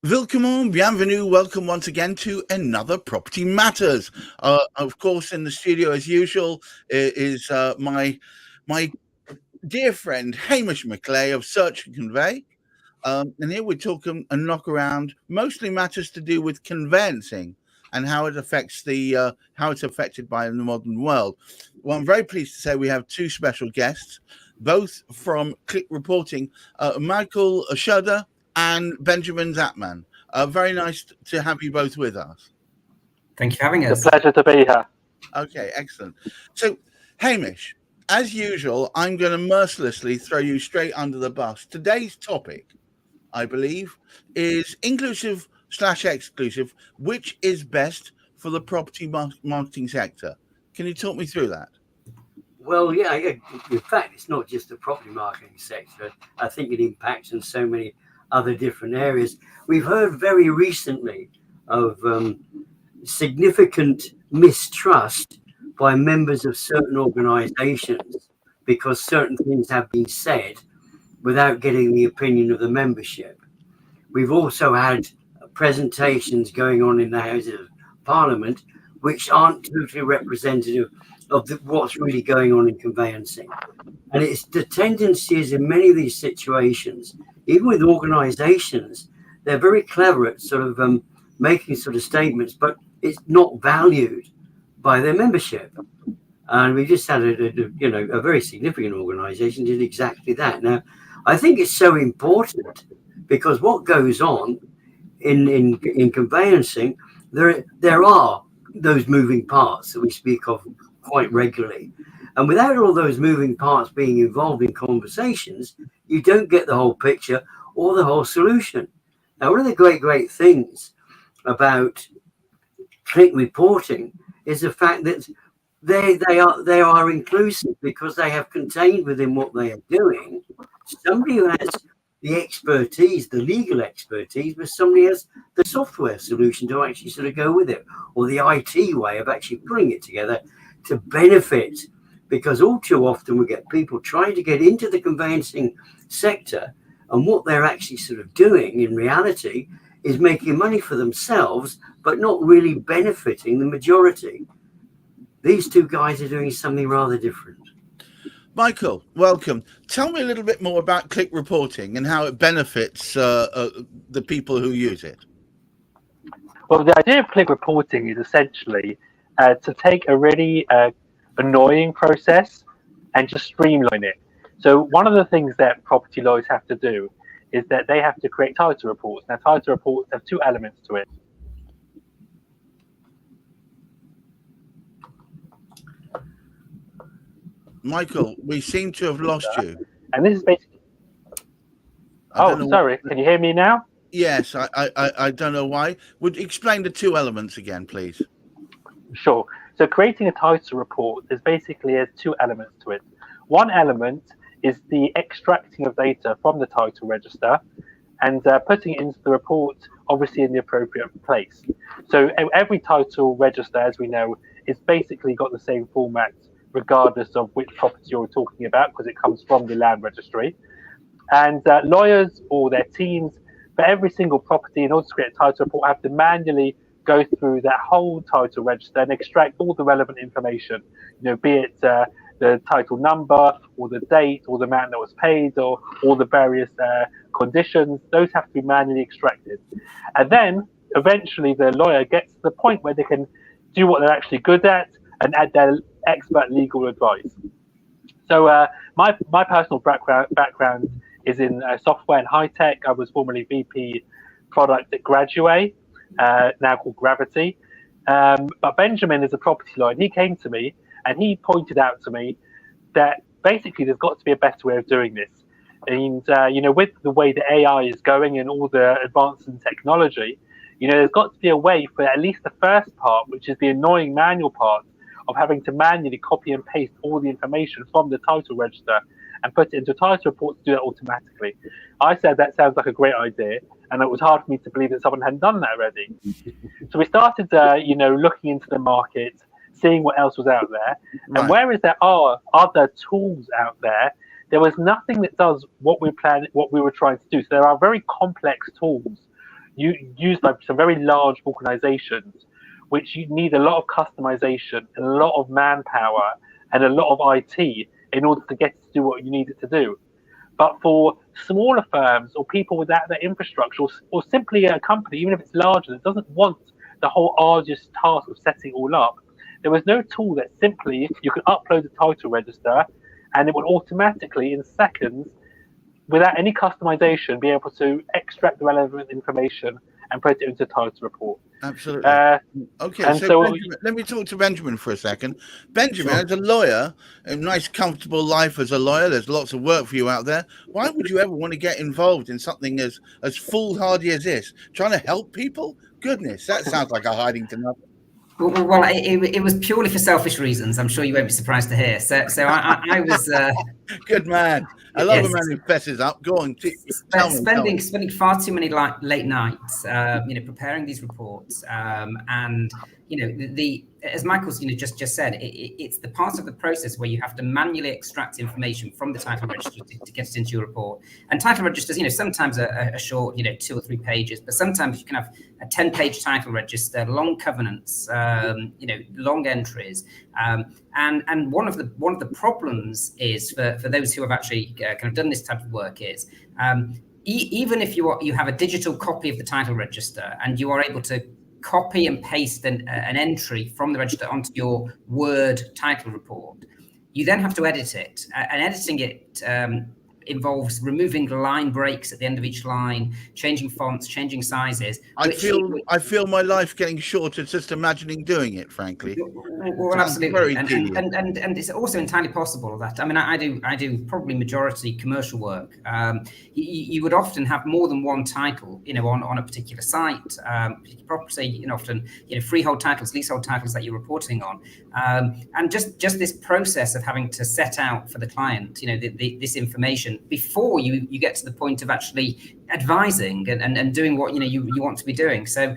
Willkommen, bienvenue, welcome once again to another Property Matters. Of course, in the studio, as usual, is my dear friend Hamish McClay of Search and Convey. And here we're talking a knock around, mostly matters to do with conveyancing and how it affects how it's affected by the modern world. Well, I'm very pleased to say we have two special guests, both from Click Reporting, Michael Schurder and Benjamin Zatman. Very nice to have you both with us. Thank you for having us. It's a pleasure to be here. Okay, excellent. So, Hamish, as usual, I'm going to mercilessly throw you straight under the bus. Today's topic, I believe, is inclusive/exclusive, which is best for the property marketing sector. Can you talk me through that? Well, yeah. In fact, it's not just the property marketing sector. I think it impacts on so many other different areas. We've heard very recently of significant mistrust by members of certain organizations because certain things have been said without getting the opinion of the membership. We've also had presentations going on in the Houses of Parliament which aren't totally representative of what's really going on in conveyancing. And it's the tendencies in many of these situations, even with organizations, they're very clever at sort of making sort of statements, but it's not valued by their membership. And we just had a very significant organization did exactly that. Now, I think it's so important because what goes on in conveyancing, there are those moving parts that we speak of quite regularly. And without all those moving parts being involved in conversations, you don't get the whole picture or the whole solution. Now, one of the great things about Click Reporting is the fact that they are inclusive because they have contained within what they are doing somebody who has the expertise, the legal expertise, but somebody has the software solution to actually sort of go with it, or the IT way of actually putting it together to benefit. Because all too often we get people trying to get into the conveyancing sector, and what they're actually sort of doing in reality is making money for themselves, but not really benefiting the majority. These two guys are doing something rather different. Michael, welcome. Tell me a little bit more about Click Reporting and how it benefits the people who use it. Well, the idea of Click Reporting is essentially to take a really annoying process and just streamline it. So one of the things that property lawyers have to do is that they have to create title reports. Now, title reports have two elements to it. Michael, we seem to have lost you. And this is basically... sorry. Can you hear me now? Yes, I don't know why. Would you explain the two elements again, please? Sure. So creating a title report is basically has two elements to it. One element is the extracting of data from the title register and putting it into the report, obviously in the appropriate place. So every title register, as we know, is basically got the same format regardless of which property you're talking about, because it comes from the land registry. And lawyers or their teams, for every single property, in order to create a title report, have to manually go through that whole title register and extract all the relevant information, be it the title number or the date or the amount that was paid or all the various conditions. Those have to be manually extracted. And then eventually the lawyer gets to the point where they can do what they're actually good at and add their expert legal advice. So my personal background is in software and high tech. I was formerly VP product at Graduate, now called Gravity. But Benjamin is a property lawyer, and he came to me and he pointed out to me that basically there's got to be a better way of doing this. And, with the way the AI is going and all the advances in technology, there's got to be a way for at least the first part, which is the annoying manual part of having to manually copy and paste all the information from the title register and put it into a title report to do that automatically. I said that sounds like a great idea, and it was hard for me to believe that someone hadn't done that already. So we started, looking into the market, seeing what else was out there. And whereas there are other tools out there was nothing that does what we were trying to do. So there are very complex tools, used by some very large organisations, which you need a lot of customization, a lot of manpower, and a lot of IT in order to get it to do what you need it to do. But for smaller firms or people without that infrastructure, or simply a company, even if it's larger, that doesn't want the whole arduous task of setting it all up, there was no tool that simply you could upload the title register and it would automatically, in seconds, without any customization, be able to extract the relevant information and put it into a title report. Absolutely. Okay, so Benjamin, let me talk to Benjamin for a second. Benjamin, as a lawyer, a nice, comfortable life as a lawyer, there's lots of work for you out there. Why would you ever want to get involved in something as foolhardy as this? Trying to help people? Goodness, that sounds like a hiding to nothing. Well, it was purely for selfish reasons. I'm sure you won't be surprised to hear. So I was good man. I love a man who fesses up. Go on, spending far too many late nights, preparing these reports, and as Michael's just said, it's the part of the process where you have to manually extract information from the title register to get it into your report. And title registers, sometimes are short, 2 or 3 pages, but sometimes you can have a 10-page title register, long covenants, long entries. And one of the problems is for those who have actually kind of done this type of work is even if you have a digital copy of the title register and you are able to copy and paste an entry from the register onto your Word title report, you then have to edit it. And editing it involves removing line breaks at the end of each line, changing fonts, changing sizes. I feel my life getting shorter just imagining doing it, frankly. Well, absolutely. And it's also entirely possible that, I do probably majority commercial work. You would often have more than one title, on a particular site, particular property, often, freehold titles, leasehold titles that you're reporting on. And just this process of having to set out for the client, this information before you get to the point of actually advising and doing what you want to be doing. So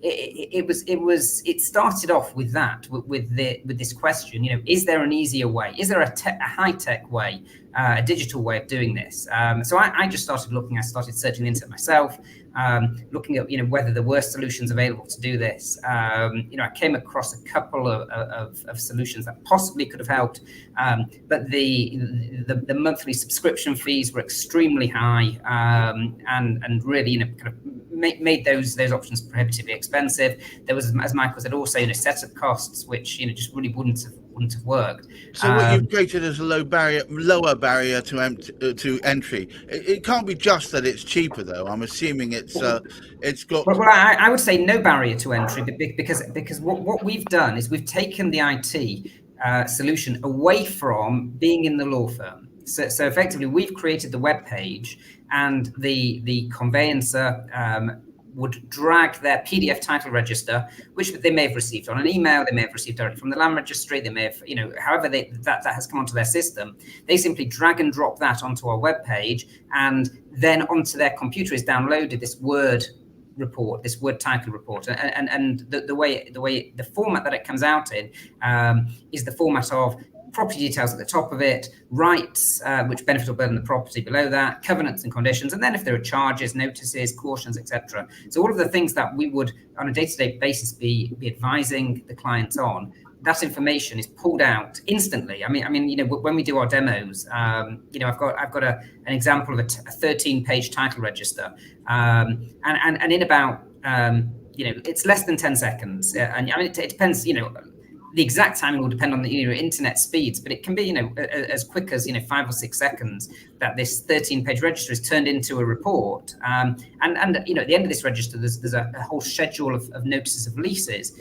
it started off with that, with this question, is there an easier way? Is there a high-tech way, a digital way of doing this? So I just started looking. I started searching the internet myself, looking at whether there were solutions available to do this. I came across a couple of solutions that possibly could have helped, but the monthly subscription fees were extremely high, and really kind of made those options prohibitively expensive. There was, as Michael said, also setup costs, which just really wouldn't have worked. So what you've created is a lower barrier to entry. It can't be just that it's cheaper, though. I'm assuming it's got. Well, I would say no barrier to entry, because what we've done is we've taken the IT solution away from being in the law firm. So effectively, we've created the web page, and the conveyancer would drag their PDF title register, which they may have received on an email, they may have received directly from the land registry, they may have, however that has come onto their system. They simply drag and drop that onto our web page, and then onto their computer is downloaded this Word report, this Word title report, and the format that it comes out in is the format of property details at the top of it, rights which benefit or burden the property below that, covenants and conditions, and then if there are charges, notices, cautions, etc. So all of the things that we would on a day-to-day basis be advising the clients on, that information is pulled out instantly. I mean, when we do our demos, I've got an example of a 13-page title register, and in about it's less than 10 seconds, and it depends, the exact timing will depend on the internet speeds, but it can be as quick as 5 or 6 seconds that this 13-page register is turned into a report. And at the end of this register, there's a whole schedule of notices of leases.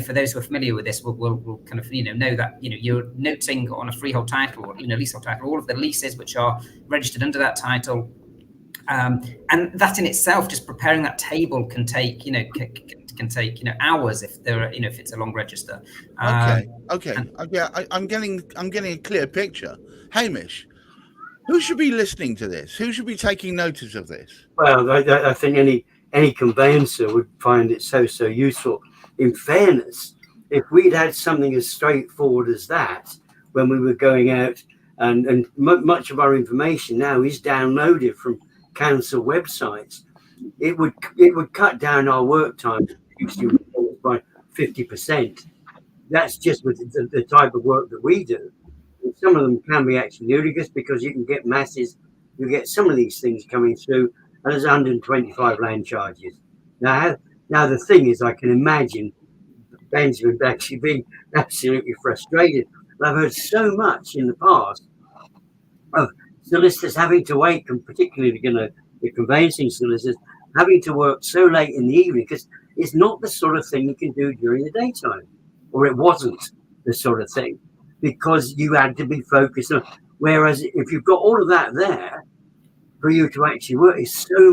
For those who are familiar with this, will kind of know that you're noting on a freehold title or leasehold title all of the leases which are registered under that title. And that in itself, just preparing that table can take hours if there are, if it's a long register. Okay. I'm getting a clear picture. Hamish, who should be listening to this? Who should be taking notice of this? Well, I think any conveyancer would find it so useful. In fairness, if we'd had something as straightforward as that when we were going out, and much of our information now is downloaded from council websites, it would cut down our work time by 50%. That's just with the type of work that we do. And some of them can be actually ludicrous because you can get masses. You get some of these things coming through, and there's 125 land charges. Now the thing is, I can imagine Benjamin actually being absolutely frustrated. I've heard so much in the past of solicitors having to wait, and particularly the conveyancing solicitors having to work so late in the evening because it's not the sort of thing you can do during the daytime, or it wasn't the sort of thing, because you had to be focused on. Whereas if you've got all of that there for you to actually work, it's so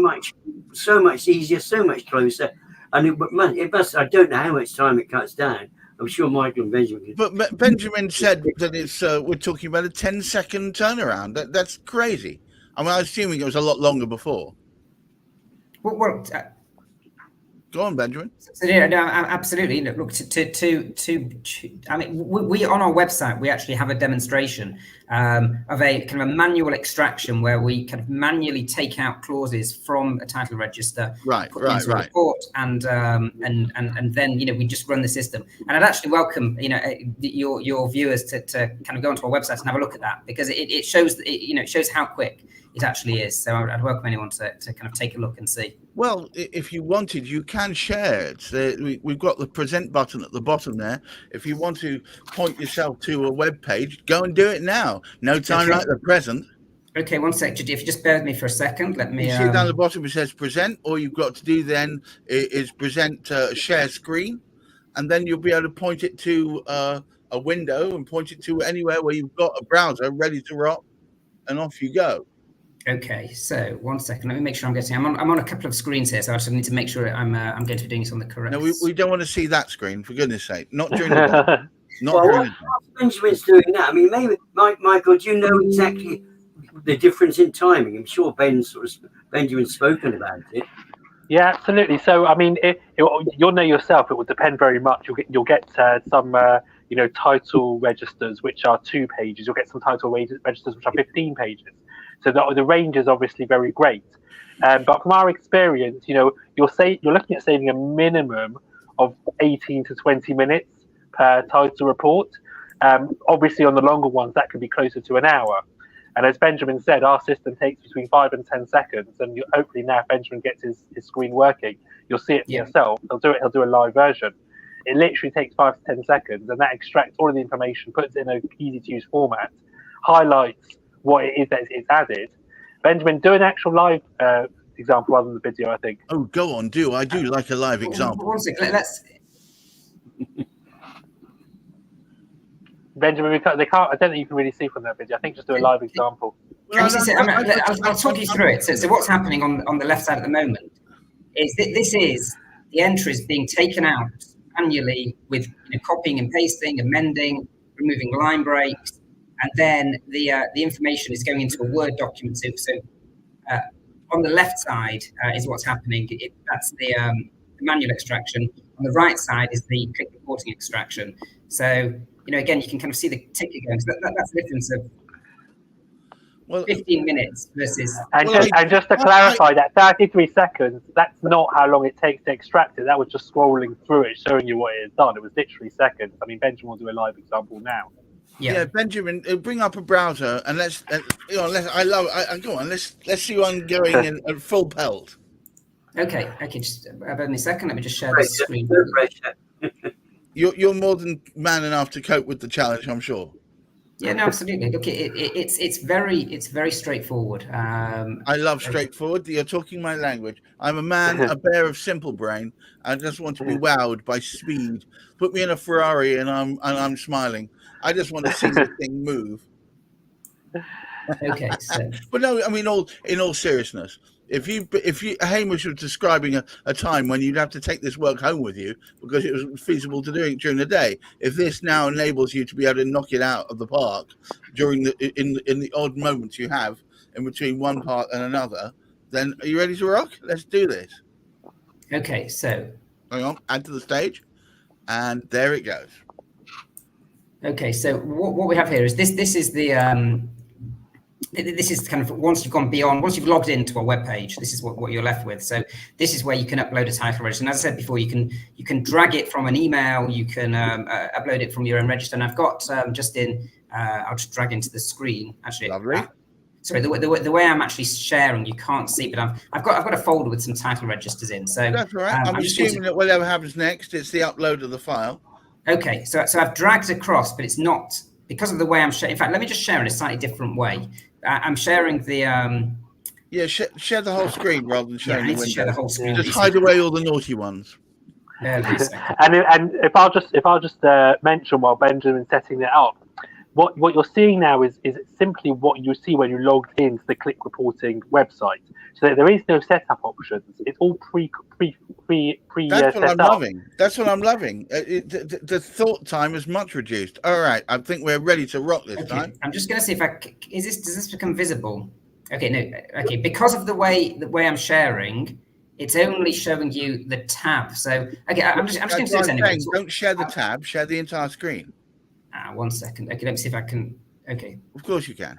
much easier, so much closer. And it must, I don't know how much time it cuts down. I'm sure Michael and Benjamin. But Benjamin said that it's we're talking about a 10-second turnaround. That's crazy. I mean, I'm assuming it was a lot longer before. Well, go on, Benjamin. So yeah, no, absolutely. Look, I mean, we on our website we actually have a demonstration of a kind of a manual extraction where we kind of manually take out clauses from a title register, right, report, and then we just run the system. And I'd actually welcome your viewers to kind of go onto our website and have a look at that, because it shows it shows how quick it actually is. So I'd welcome anyone to kind of take a look and see. Well, if you wanted, you can share it. We've got the present button at the bottom there. If you want to point yourself to a web page, go and do it now. No time like the present. Okay, one sec. If you just bear with me for a second, let me. You see down the bottom it says present. All you've got to do then is present share screen, and then you'll be able to point it to a window and point it to anywhere where you've got a browser ready to rock, and off you go. Okay, so 1 second. Let me make sure I'm getting. I'm on a couple of screens here, so I just need to make sure I'm going to be doing this on the correct. No, we don't want to see that screen, for goodness' sake. Not during the day. Not during the day. Benjamin's doing that. I mean, maybe Michael, do you know exactly the difference in timing? I'm sure Benjamin's spoken about it. Yeah, absolutely. So, I mean, you'll know yourself. It will depend very much. You'll get some title registers which are 2 pages. You'll get some title registers which are 15 pages. So the range is obviously very great, but from our experience, you're looking at saving a minimum of 18 to 20 minutes per title report. Obviously, on the longer ones, that could be closer to an hour. And as Benjamin said, our system takes between 5 and 10 seconds. And hopefully now, if Benjamin gets his screen working, you'll see it for yourself. He'll do a live version. It literally takes 5 to 10 seconds, and that extracts all of the information, puts it in an easy-to-use format, highlights what it is that it's added. Benjamin, do an actual live example rather than the video, I think. Oh, go on, do. I do like a live example. One second, let's... Benjamin, they can't. I don't think you can really see from that video. I think just do a live example. I'll talk you through it. So what's happening on the left side at the moment is that this is the entries being taken out manually with copying and pasting, amending, removing line breaks. And then the information is going into a Word document. So on the left side is what's happening. That's the manual extraction. On the right side is the click reporting extraction. So, again, you can kind of see the ticker going. So that's the difference of 15 minutes versus... And just to clarify, that 33 seconds, that's not how long it takes to extract it. That was just scrolling through it, showing you what it has done. It was literally seconds. I mean, Benjamin will do a live example now. Yeah, Benjamin, bring up a browser and let's go on. Let's see one going in full pelt. Okay. Just bear with me a second. Let me just share the screen. You're more than man enough to cope with the challenge, I'm sure. Yeah, no, absolutely. Look, it's very straightforward. I love straightforward. You're talking my language. I'm a man, a bear of simple brain. I just want to be wowed by speed. Put me in a Ferrari and I'm smiling. I just want to see the thing move. Okay, so. But no, I mean, in all seriousness, if you Hamish was describing a time when you'd have to take this work home with you because it was feasible to do it during the day. If this now enables you to be able to knock it out of the park during in the odd moments you have in between one part and another, then are you ready to rock? Let's do this. Okay, so hang on, add to the stage, and there it goes. Okay, so what we have here is this is the this is kind of once you've gone beyond, once you've logged into a web page, this is what you're left with. So this is where you can upload a title register. And as I said before, you can drag it from an email, you can upload it from your own register. And I've got I'll just drag into the screen actually. Lovely. Sorry, the way I'm actually sharing, you can't see, but I've got a folder with some title registers in. So that's all right. I'm assuming that whatever happens next, it's the upload of the file. Okay, so I've dragged across, but it's not because of the way I'm sharing. In fact, let me just share in a slightly different way. I'm sharing the share the whole screen rather than showing the window. Share the whole screen. Just hide away all the naughty ones. And if I'll just mention while Benjamin's setting it up, what you're seeing now is simply what you see when you logged into the Click Reporting website. So there is no setup options. It's all pre. That's what I'm loving. That's what I'm loving. The thought time is much reduced. All right, I think we're ready to rock this time. I'm just going to see if does this become visible? Okay, no. Okay, because of the way I'm sharing, it's only showing you the tab. So okay, I'm just going to do this anyway. Don't share the tab. Share the entire screen. 1 second. Okay, let me see if I can. Okay. Of course you can.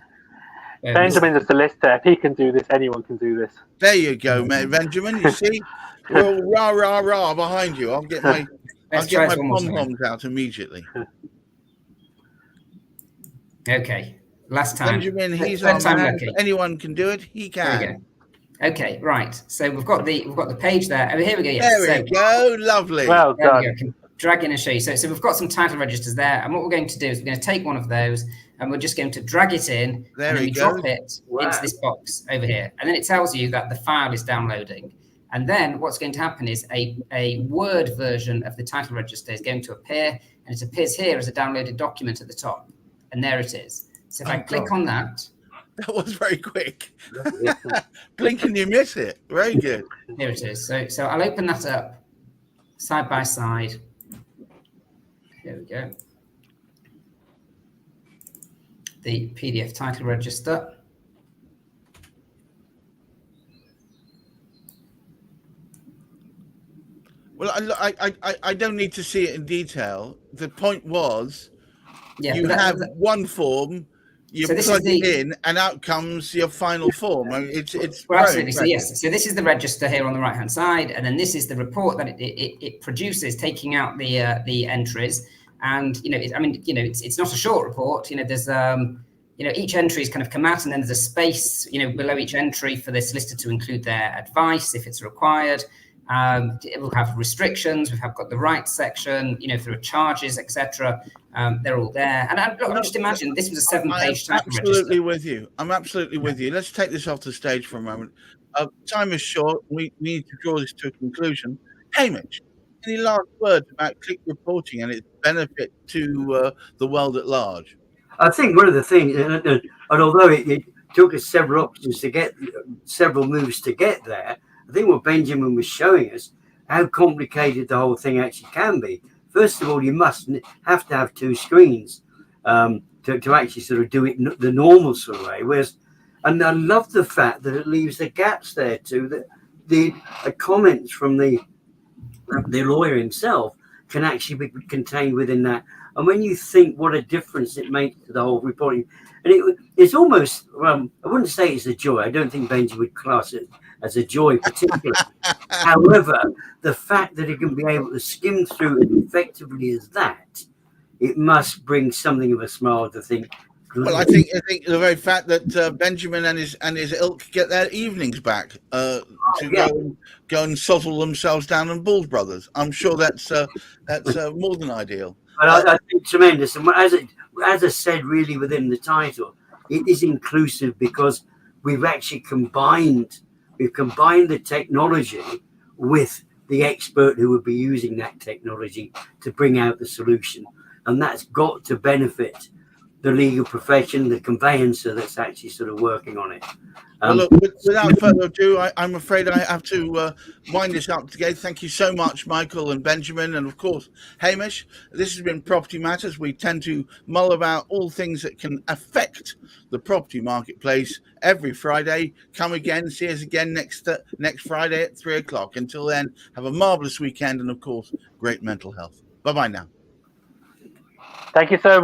Benjamin's a solicitor. If he can do this, anyone can do this. There you go, mate. Benjamin. You see, we're all rah rah rah behind you. I'll get my pom-poms out immediately. Okay. Last time. Benjamin, he's on man. Anyone can do it. He can. There we go. Okay, right. So we've got the page there. Oh, here we go. Yes. There we go. Lovely. Well done. I can drag in and show you. So we've got some title registers there, and what we're going to do is we're going to take one of those, and we're just going to drag it in, and then we drop it into this box over here, and then it tells you that the file is downloading. And then what's going to happen is a Word version of the title register is going to appear, and it appears here as a downloaded document at the top, and there it is. So if I click on that. That was very quick. Blink and you miss it. Very good. Here it is. So I'll open that up side by side. Here we go. The PDF title register. Well, I don't need to see it in detail. The point was, you have one form, you plug it in, and out comes your final form. I mean, it's well, absolutely. So yes, so this is the register here on the right hand side, and then this is the report that it produces, taking out the entries. And it's not a short report. There's each entry is kind of come out, and then there's a space below each entry for the solicitor to include their advice if it's required. It will have restrictions. We've got the rights section. If there are charges, etc. They're all there. And I just imagine this was a 7-page title register. Absolutely with you. I'm absolutely with you. Let's take this off the stage for a moment. Time is short. We need to draw this to a conclusion. Hamish, any last words about Click Reporting and its benefit to the world at large? I think one of the things, and although it took us several options to get, several moves to get there, I think what Benjamin was showing us, how complicated the whole thing actually can be. First of all, you have to have two screens to actually sort of do it the normal sort of way. And I love the fact that it leaves the gaps there too, that the comments from the lawyer himself can actually be contained within that. And when you think what a difference it makes to the whole reporting, and it's almost, I wouldn't say it's a joy. I don't think Benji would class it as a joy particularly. However, the fact that it can be able to skim through as effectively as that, it must bring something of a smile to think. Well, I think the very fact that Benjamin and his ilk get their evenings back to go and sottle themselves down on Bulls Brothers. I'm sure that's more than ideal. But I think tremendous, and as I said, really within the title, it is inclusive because we've actually combined the technology with the expert who would be using that technology to bring out the solution, and that's got to benefit the legal profession, the conveyancer that's actually sort of working on it. Well, look, without further ado, I'm afraid I have to wind this up today. Thank you so much, Michael and Benjamin, and of course, Hamish. This has been Property Matters. We tend to mull about all things that can affect the property marketplace every Friday. Come again, see us again next Friday at 3:00. Until then, have a marvelous weekend and, of course, great mental health. Bye-bye now. Thank you so much.